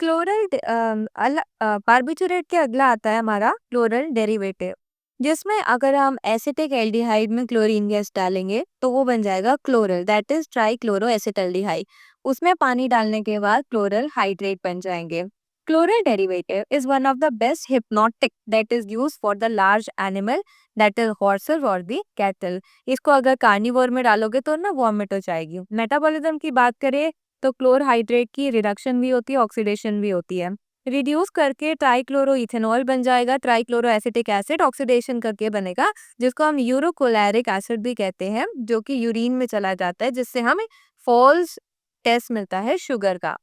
Chloral बार्बिचूरेट के अगला आता है हमारा क्लोरल डेरिवेटिव, जिसमें अगर हम एसिटिक एल्डिहाइड में क्लोरीन गैस डालेंगे तो वो बन जाएगा chloral, that is try chloro acetaldehyde. उसमें पानी डालने के बाद क्लोरल हाइड्रेट बन जाएंगे। Chloral derivative is one of the best hypnotic that is use for the large animal, that is horses और द कैटल। इसको अगर कार्निवोर में डालोगे तो ना वॉमिट हो जाएगी। मेटाबॉलिज्म की बात करें तो क्लोरहाइड्रेट की रिडक्शन भी होती है, ऑक्सीडेशन भी होती है। रिड्यूस करके ट्राइक्लोरो इथेनॉल बन जाएगा। ट्राइक्लोरो एसिटिक एसिड ऑक्सीडेशन करके बनेगा, जिसको हम यूरोकोलैरिक एसिड भी कहते हैं, जो कि यूरिन में चला जाता है, जिससे हमें फॉल्स टेस्ट मिलता है शुगर का।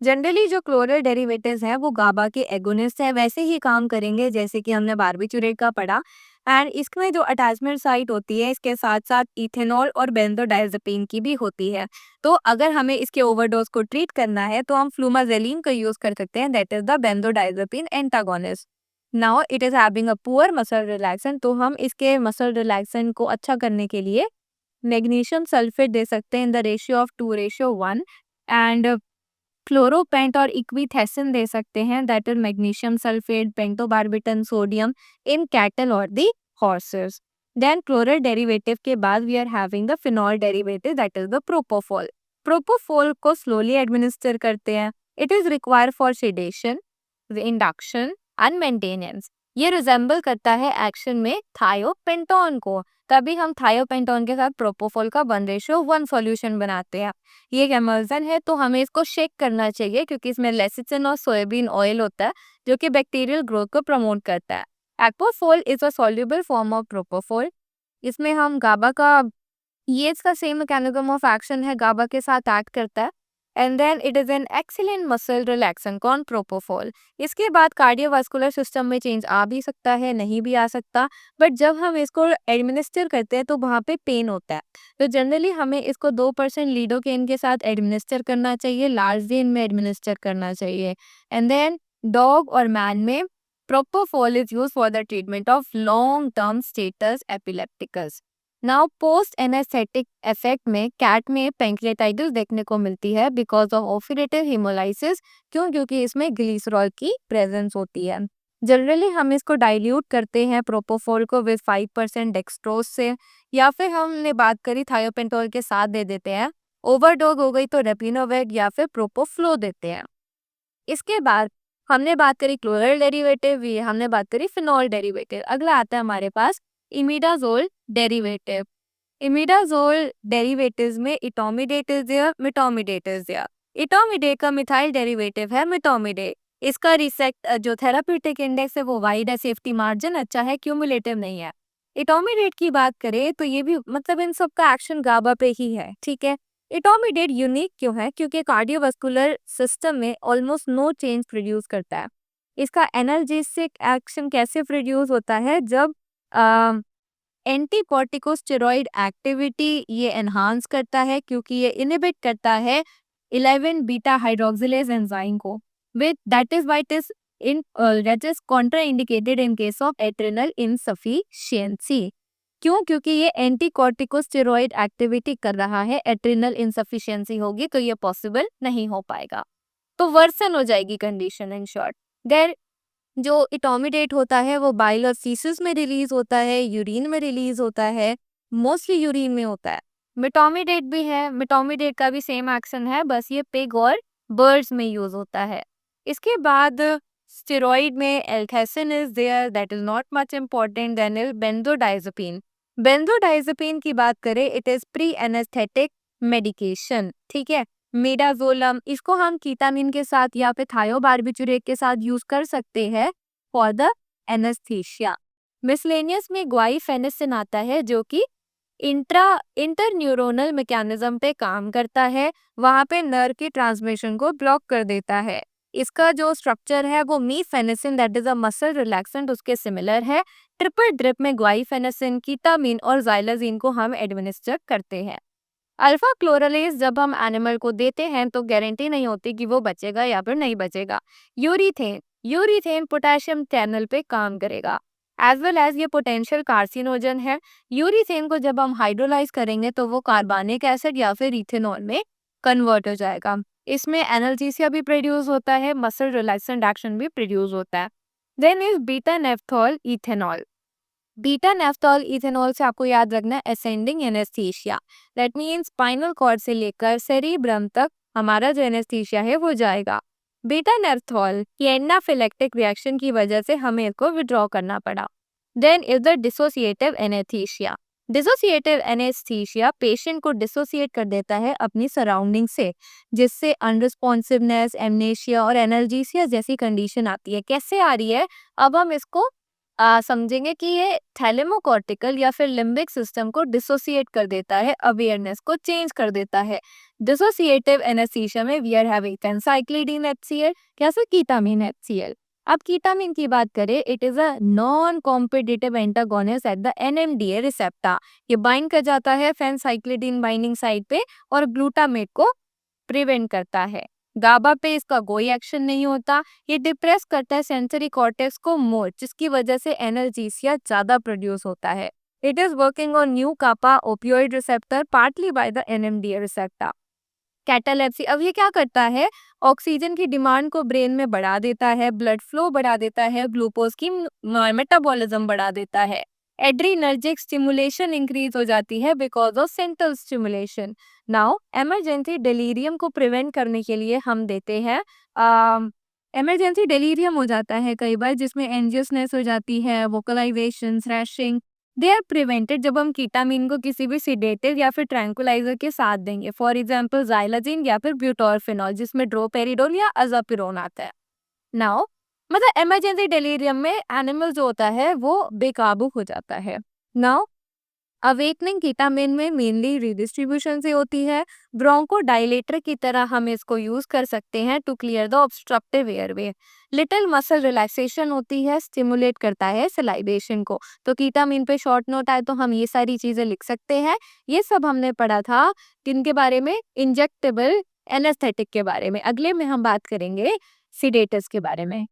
जनरली जो क्लोरल डेरिवेटिव्स हैं वो गाबा के एगोनिस्ट है, वैसे ही काम करेंगे जैसे कि हमने बार्बिचूरेट का पढ़ा। एंड इसमें जो अटैचमेंट साइट होती है इसके साथ साथ इथेनॉल और बेंजोडाइजेपिन की भी होती है। तो अगर हमें इसके ओवरडोज को ट्रीट करना है तो हम फ्लूमाजेलिन का यूज कर सकते हैं, that is the benzodiazepine antagonist. Now it is having a poor muscle relaxant, तो हम इसके मसल रिलैक्सेंट को अच्छा करने के लिए मैग्नीशियम सल्फेट दे सकते हैं in the ratio of 2:1। And chloropent और इक्विथेसिन दे सकते हैं, that is magnesium sulphate, pentobarbitone sodium in cattle और the horses. Then chloral derivative के बाद we are having the phenol derivative, that is the propofol. Propofol को slowly administer करते हैं। It is required for sedation, induction and maintenance. ये resemble करता है action में थायोपेंटोन को, तभी हम थायोपेंटोन के साथ प्रोपोफॉल का 1:1 सॉल्यूशन बनाते हैं। ये एक एमल्सन है तो हमें इसको शेक करना चाहिए, क्योंकि इसमें लेसिथिन और सोयाबीन ऑयल होता है जो कि बैक्टीरियल ग्रोथ को प्रमोट करता है। Aquafol is a soluble form of propofol. इसमें हम गाबा का, ये इसका सेम मैकेनिज्म ऑफ एक्शन है, गाबा के साथ एक्ट करता है। And then it is an excellent muscle relaxant कॉन प्रोपोफॉल। इसके बाद कार्डियोवास्कुलर सिस्टम में चेंज आ भी सकता है, नहीं भी आ सकता, बट जब हम इसको एडमिनिस्टर करते हैं तो वहाँ पे पेन होता है। तो जनरली हमें इसको 2% लीडोकेन के साथ एडमिनिस्टर करना चाहिए, लार्ज वेन में एडमिनिस्टर करना चाहिए। एंड देन डॉग और मैन में propofol is use for the treatment of long term status epilepticus. Now post anaesthetic effect में कैट में पैंक्रेटाइटिस देखने को मिलती है बिकॉज ऑफ ऑक्सीडेटिव हेमोलाइसिस। क्यों? क्योंकि इसमें ग्लिसरॉल की प्रेजेंस होती है। जनरली हम इसको डाइल्यूट करते हैं प्रोपोफॉल को विद 5% डेक्सट्रोज से, या फिर हमने बात करी थायोपेंटोल के साथ दे देते हैं। ओवरडोज हो गई तो रेपिनोवेग या फिर प्रोपोफ्लो देते हैं। इसके बाद हमने बात करी क्लोरल डेरिवेटिव, ये हमने बात करी फिनॉल डेरिवेटिव। अगला आता है हमारे पास इमिडाजोल डेरिवेटिव। इमिडाजोल डेरिवेटिव्स में etomidate is there, metomidate is there. Etomidate का मिथाइल डेरिवेटिव है मिटोमिडेट। इसका रिसेक्ट जो थेराप्यूटिक इंडेक्स है वो वाइड है, सेफ्टी मार्जिन अच्छा है, क्यूमुलेटिव नहीं है। इटोमिडेट की बात करें तो ये भी मतलब इन सब का एक्शन गाबा पे ही है, ठीक है। इटोमिडेट यूनिक क्यों है? क्योंकि कार्डियोवास्कुलर सिस्टम में ऑलमोस्ट नो चेंज प्रोड्यूस करता है। इसका एनाल्जेसिक एक्शन कैसे प्रोड्यूस होता है? जब एंटी कॉर्टिकोस्टेरॉइड एक्टिविटी ये एनहांस करता है, क्योंकि ये इनहिबिट करता है 11 बीटा हाइड्रोक्सिलेज एंजाइम को, with that is why it is in that is contraindicated in case of adrenal insufficiency. क्यों? क्योंकि ये एंटी कॉर्टिकोस्टेरॉइड एक्टिविटी कर रहा है, एड्रेनल इनसफिशिएंसी होगी तो ये पॉसिबल नहीं हो पाएगा, तो वर्सन हो जाएगी कंडीशन इन शॉर्ट। देयर जो इटोमिडेट होता है वो बाइल और फीसिस में रिलीज होता है, यूरिन में रिलीज होता है, मोस्टली यूरिन में होता है। मिटोमिडेट भी है, मिटोमिडेट का भी सेम एक्शन है, बस ये पिग और बर्ड्स में यूज होता है। इसके बाद स्टेरॉइड में althesin is there, that is not much important then is benzodiazepine. Benzodiazepine की बात करें, it is pre anaesthetic medication, ठीक है। मिडाजोलम, इसको हम कीटामिन के साथ या फिर थायोबार्बिचूरेट के साथ यूज कर सकते हैं फॉर द एनेस्थीसिया। मिसलेनियस में ग्वाइफेनेसिन आता है जो कि इंटरन्यूरोनल मैकेनिज्म पे काम करता है, वहां पे नर्व की ट्रांसमिशन को ब्लॉक कर देता है। इसका जो स्ट्रक्चर है वो mephenesin that is a muscle relaxant उसके सिमिलर है। ट्रिपल ड्रिप में ग्वाइफेनेसिन, कीटामिन और जाइलाजीन को हम एडमिनिस्टर करते हैं। अल्फा क्लोरलेज जब हम एनिमल को देते हैं तो गारंटी नहीं होती कि वो बचेगा या फिर नहीं बचेगा। यूरीथेन, यूरीथेन पोटेशियम चैनल पे काम करेगा, एज वेल एज ये पोटेंशियल कार्सिनोजन है। यूरीथेन को जब हम हाइड्रोलाइज करेंगे तो वो कार्बनिक एसिड या फिर इथेनॉल में कन्वर्ट हो जाएगा। इसमें एनाल्जेसिया भी प्रोड्यूस होता है, मसल रिलैक्सेंट एक्शन भी प्रोड्यूस होता है। Then is beta naphthol ethanol. Beta naphthol ethanol से आपको याद रखना है ascending anaesthesia, that means spinal cord से लेकर सेरिब्रम तक हमारा जो एनेस्थीसिया है वो जाएगा। बीटा नेफ्थॉल की एनाफिलेक्टिक रिएक्शन की वजह से हमें इसको विड्रॉ करना पड़ा। Then is the dissociative anaesthesia. Dissociative anaesthesia patient को डिसोसिएट कर देता है अपनी सराउंडिंग से, जिससे अनरिस्पॉन्सिवनेस, एमनेशिया और एनाल्जेसिया जैसी कंडीशन आती है। कैसे आ रही है, अब हम इसको समझेंगे कि ये थैलेमोकॉर्टिकल या फिर लिम्बिक सिस्टम को डिसोसिएट कर देता है, अवेयरनेस को चेंज कर देता है। डिसोसिएटिव एनेस्थीसिया में वी आर हैविंग फेनसाइक्लिडीन HCl या फिर कीटामिन HCl। अब कीटामिन की बात करें, it is a non competitive antagonist at the NMDA receptor. ये बाइंड कर जाता है फेनसाइक्लिडीन बाइंडिंग साइट पे और ग्लूटामेट को प्रिवेंट करता है। गाबा पे इसका कोई एक्शन नहीं होता। ये डिप्रेस करता है सेंसरी कॉर्टेक्स को मोर, जिसकी वजह से एनाल्जेसिया ज्यादा प्रोड्यूस होता है। It is working on new kappa opioid receptor partly by the NMDA receptor. Catalepsy, अब ये क्या करता है, ऑक्सीजन की डिमांड को ब्रेन में बढ़ा देता है, ब्लड फ्लो बढ़ा देता है, ग्लूकोज की मेटाबॉलिज्म बढ़ा देता है। एड्रीनर्जिक स्टिमुलेशन इंक्रीज हो जाती है because of central stimulation. Now emergency delirium को प्रिवेंट करने के लिए हम देते हैं इमरजेंसी डेलीरियम हो जाता है कई बार, जिसमें एंजियसनेस हो जाती है, vocalization, thrashing, they are prevented जब हम कीटामिन को किसी भी सिडेटिव या फिर ट्रैंकुलाइजर के साथ देंगे। फॉर एग्जांपल जाइलाजिन या फिर ब्यूटोरफिनॉल, जिसमें ड्रोपेरिडोल या अजापिरोन आता है। नाउ मतलब इमरजेंसी डेलीरियम में एनिमल जो होता है वो बेकाबू हो जाता है। नाउ अवेकनिंग कीटामिन में मेनली रिडिस्ट्रीब्यूशन से होती है। ब्रोंकोडाइलेटर की तरह हम इसको यूज कर सकते हैं to clear the obstructive airway. Little muscle relaxation होती है, स्टिमुलेट करता है सलाइवेशन को। तो कीटामिन पे शॉर्ट नोट आए तो हम ये सारी चीजें लिख सकते हैं। ये सब हमने पढ़ा था किनके बारे में, इंजेक्टेबल एनेस्थेटिक के बारे में। अगले में हम बात करेंगे सिडेटस के बारे में।